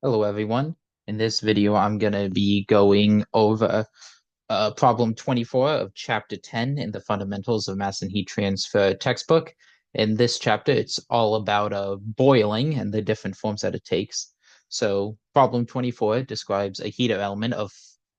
Hello, everyone. In this video, I'm going to be going over problem 24 of chapter 10 in the Fundamentals of Mass and Heat Transfer textbook. In this chapter, it's all about boiling and the different forms that it takes. So problem 24 describes a heater element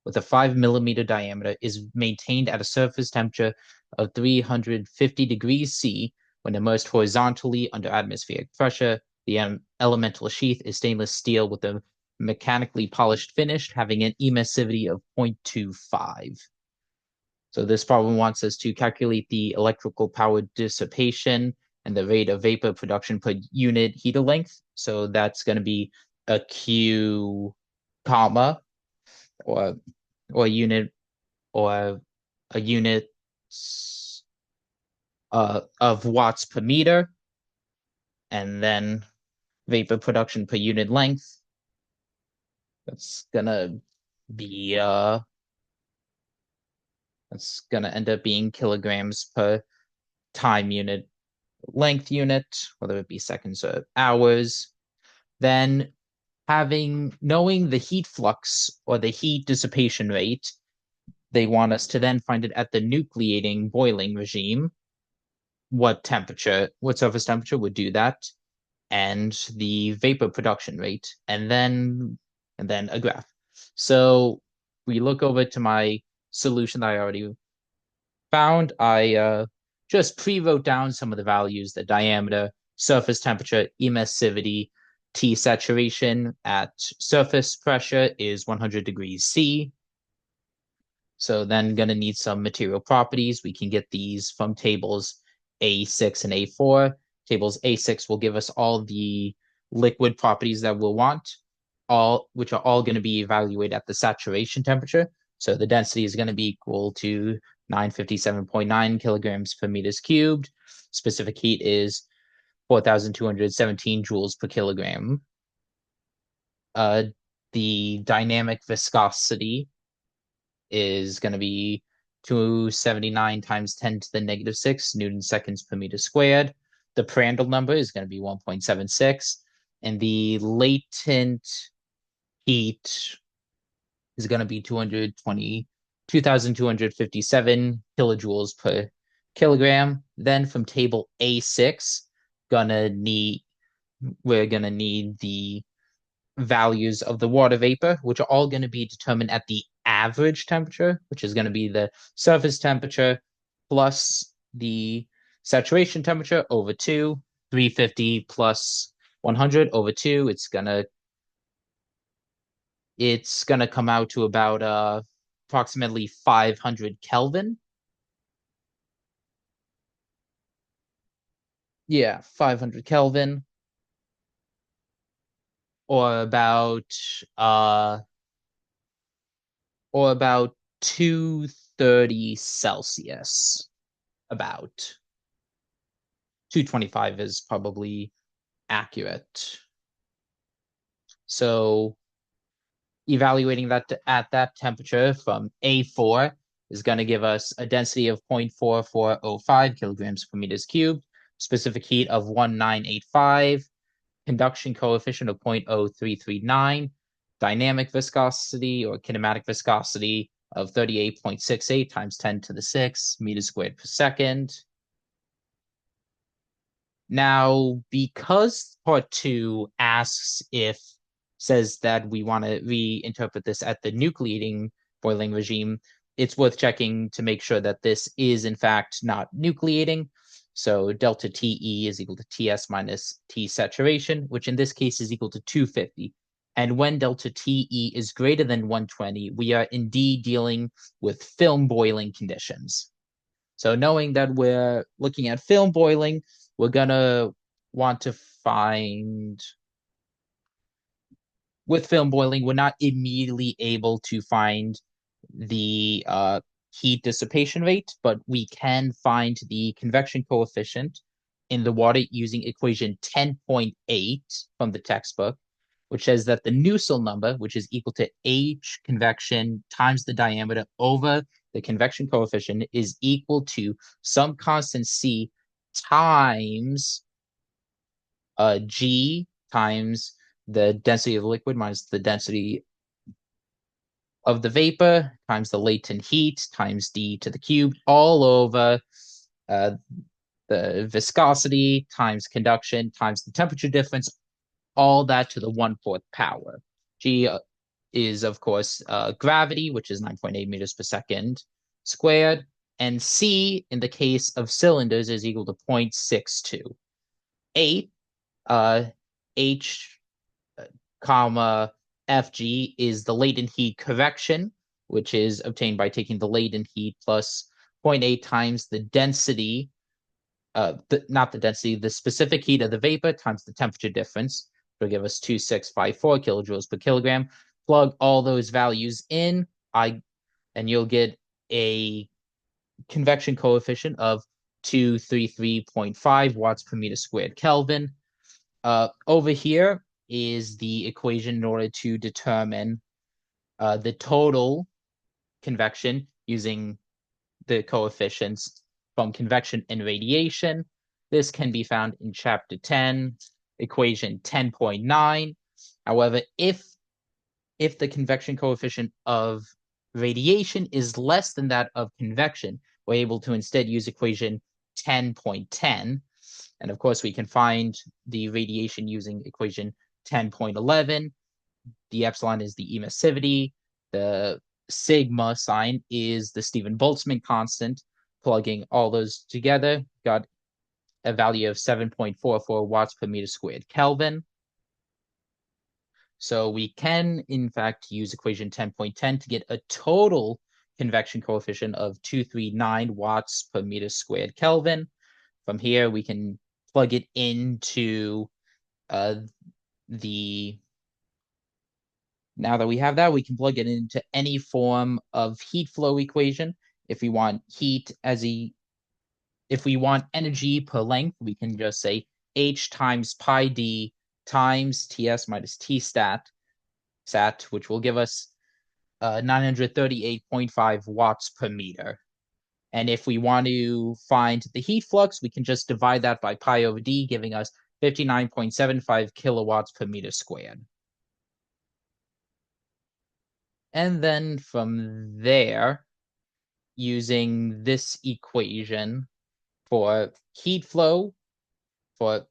with a 5 millimeter diameter is maintained at a surface temperature of 350 degrees C when immersed horizontally under atmospheric pressure. The elemental sheath is stainless steel with a mechanically polished finish, having an emissivity of 0.25. So this problem wants us to calculate the electrical power dissipation and the rate of vapor production per unit heater length. So that's going to be a Q comma or or unit or a unit of watts per meter, and then vapor production per unit length. That's gonna be that's gonna end up being kilograms per time unit length unit, whether it be seconds or hours. Then knowing the heat flux or the heat dissipation rate, they want us to then find it at the nucleating boiling regime, what surface temperature would do that, and the vapor production rate, and then a graph. So we look over to my solution that I already found. I just pre-wrote down some of the values: the diameter, surface temperature, emissivity, T saturation at surface pressure is 100 degrees C. So then going to need some material properties. We can get these from tables A6 and A4. Tables A6 will give us all the liquid properties that we'll want, which are all going to be evaluated at the saturation temperature. So the density is going to be equal to 957.9 kilograms per meters cubed. Specific heat is 4,217 joules per kilogram. The dynamic viscosity is going to be 279 times 10 to the negative 6 Newton seconds per meter squared. The Prandtl number is going to be 1.76. And the latent heat is going to be 2,257 kilojoules per kilogram. Then from table A6, we're going to need the values of the water vapor, which are all going to be determined at the average temperature, which is going to be the surface temperature plus the saturation temperature over 2, 350 plus 100 over 2. It's gonna come out to about approximately 500 Kelvin. Yeah, 500 Kelvin, or about uh or about 230 Celsius. About 225 is probably accurate. So evaluating that at that temperature from A4 is going to give us a density of 0.4405 kilograms per meters cubed, specific heat of 1985, conduction coefficient of 0.0339, dynamic viscosity or kinematic viscosity of 38.68 times 10 to the 6 meters squared per second. Now, because part 2 says that we want to reinterpret this at the nucleating boiling regime, it's worth checking to make sure that this is in fact not nucleating. So delta TE is equal to TS minus T saturation, which in this case is equal to 250. And when delta TE is greater than 120, we are indeed dealing with film boiling conditions. So knowing that we're looking at film boiling, we're gonna want to find, with film boiling, we're not immediately able to find the heat dissipation rate, but we can find the convection coefficient in the water using equation 10.8 from the textbook, which says that the Nusselt number, which is equal to H convection times the diameter over the convection coefficient, is equal to some constant C times G times the density of the liquid minus the density of the vapor times the latent heat times d to the cube all over the viscosity times conduction times the temperature difference, all that to the 1/4 power. G is, of course, gravity, which is 9.8 meters per second squared. And C, in the case of cylinders, is equal to 0.62. 8, H, comma, Fg is the latent heat correction, which is obtained by taking the latent heat plus 0.8 times the density, not the density, the specific heat of the vapor times the temperature difference, will give us 2654 kilojoules per kilogram. Plug all those values in, and you'll get a convection coefficient of 233.5 watts per meter squared Kelvin. Over here is the equation in order to determine the total convection using the coefficients from convection and radiation. This can be found in chapter 10, equation 10.9. However, if the convection coefficient of radiation is less than that of convection, we're able to instead use equation 10.10. And of course, we can find the radiation using equation 10.11. The epsilon is the emissivity. The sigma sign is the Stephen Boltzmann constant. Plugging all those together, got a value of 7.44 watts per meter squared Kelvin. So we can, in fact, use equation 10.10 to get a total convection coefficient of 239 watts per meter squared Kelvin. From here, we can plug it into now that we have that, we can plug it into any form of heat flow equation. If we want if we want energy per length, we can just say H times pi d times Ts minus T sat, which will give us 938.5 watts per meter. And if we want to find the heat flux, we can just divide that by pi over d, giving us 59.75 kilowatts per meter squared. And then from there, using this equation for heat flow, for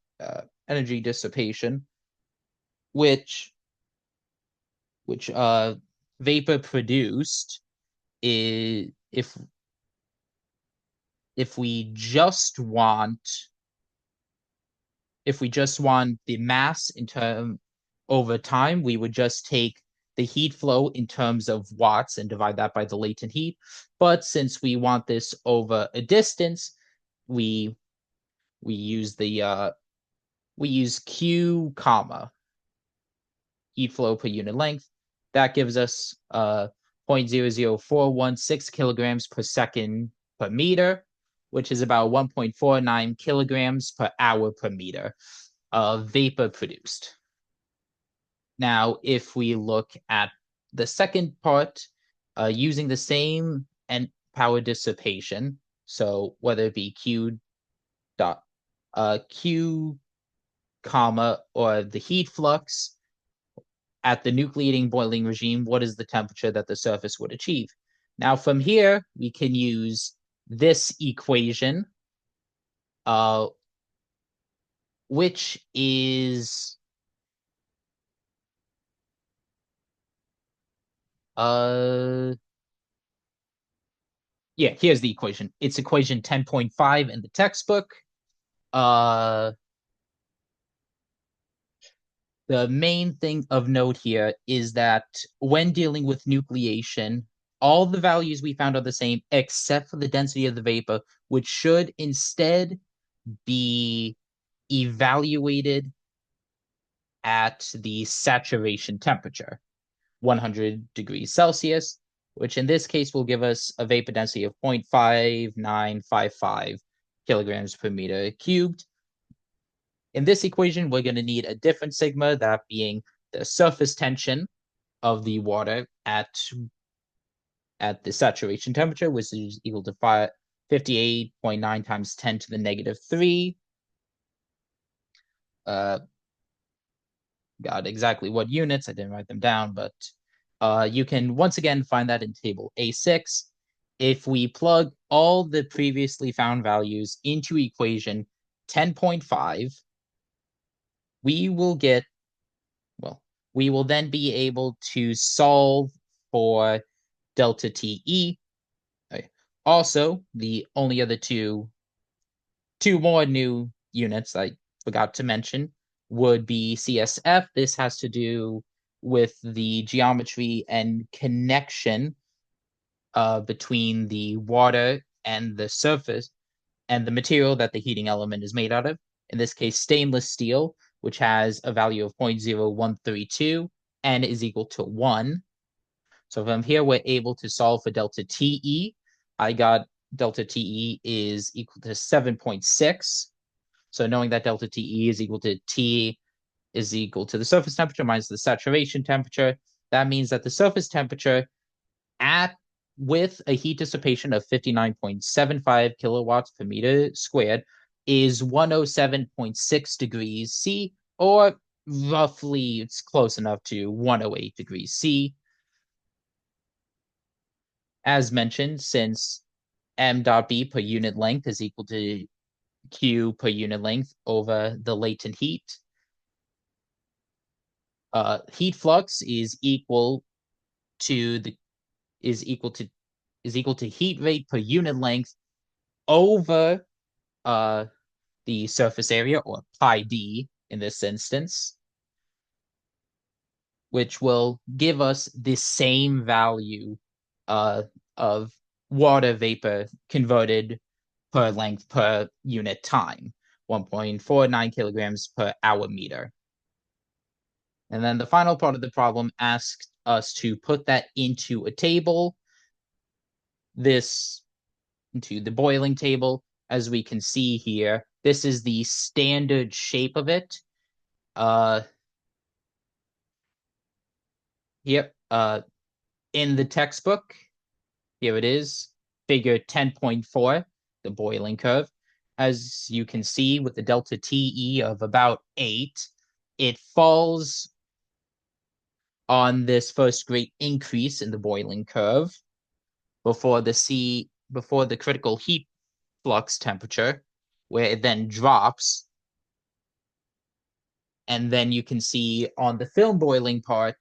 energy dissipation, which vapor produced, is if we just want the mass in term over time, we would just take the heat flow in terms of watts and divide that by the latent heat. But since we want this over a distance, we use Q comma heat flow per unit length. That gives us 0.00416 kilograms per second per meter, which is about 1.49 kilograms per hour per meter of vapor produced. Now, if we look at the second part, using the same power dissipation, so whether it be Q comma or the heat flux at the nucleating boiling regime, what is the temperature that the surface would achieve? Now, from here, we can use this equation, which is here's the equation. It's equation 10.5 in the textbook. The main thing of note here is that when dealing with nucleation, all the values we found are the same except for the density of the vapor, which should instead be evaluated at the saturation temperature, 100 degrees Celsius, which in this case will give us a vapor density of 0.5955 kilograms per meter cubed. In this equation, we're going to need a different sigma, that being the surface tension of the water at the saturation temperature, which is equal to 58.9 times 10 to the negative 3. got exactly what units. I didn't write them down, but you can once again find that in table A6. If we plug all the previously found values into equation 10.5, we will get, well, we will then be able to solve for delta TE. Also, the only other two more new units I forgot to mention would be CSF. This has to do with the geometry and connection between the water and the surface and the material that the heating element is made out of. In this case, stainless steel, which has a value of 0.0132 and is equal to 1. So from here, we're able to solve for delta TE. I got delta TE is equal to 7.6. So knowing that delta TE is equal to T is equal to the surface temperature minus the saturation temperature, that means that the surface temperature at with a heat dissipation of 59.75 kilowatts per meter squared is 107.6 degrees C, or roughly it's close enough to 108 degrees C. As mentioned, since m dot b per unit length is equal to Q per unit length over the latent heat, heat flux is equal to the is equal to heat rate per unit length over the surface area, or pi d in this instance, which will give us the same value of water vapor converted per length per unit time, 1.49 kilograms per hour meter. And then the final part of the problem asks us to put that into a table, into the boiling table. As we can see here, this is the standard shape of it. Yep. In the textbook, here it is, figure 10.4, the boiling curve. As you can see, with the delta TE of about 8, it falls on this first great increase in the boiling curve before the critical heat flux temperature, where it then drops. And then you can see on the film boiling part,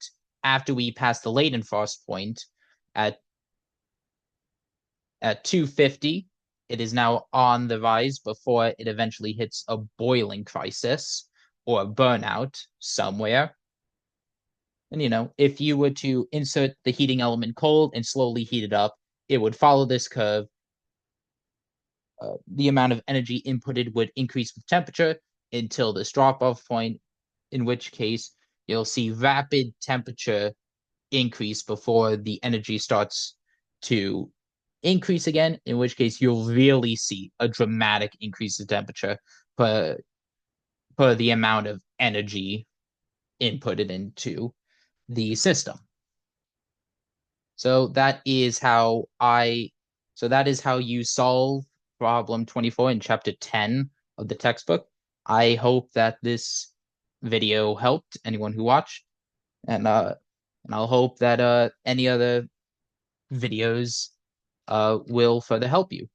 after we pass the latent frost point at 250, it is now on the rise before it eventually hits a boiling crisis or a burnout somewhere. And if you were to insert the heating element cold and slowly heat it up, it would follow this curve. The amount of energy inputted would increase with temperature until this drop-off point, in which case you'll see rapid temperature increase before the energy starts to increase again, in which case you'll really see a dramatic increase in temperature per the amount of energy inputted into the system. So that is how you solve problem 24 in chapter 10 of the textbook. I hope that this video helped anyone who watched, and I'll hope that any other videos will further help you.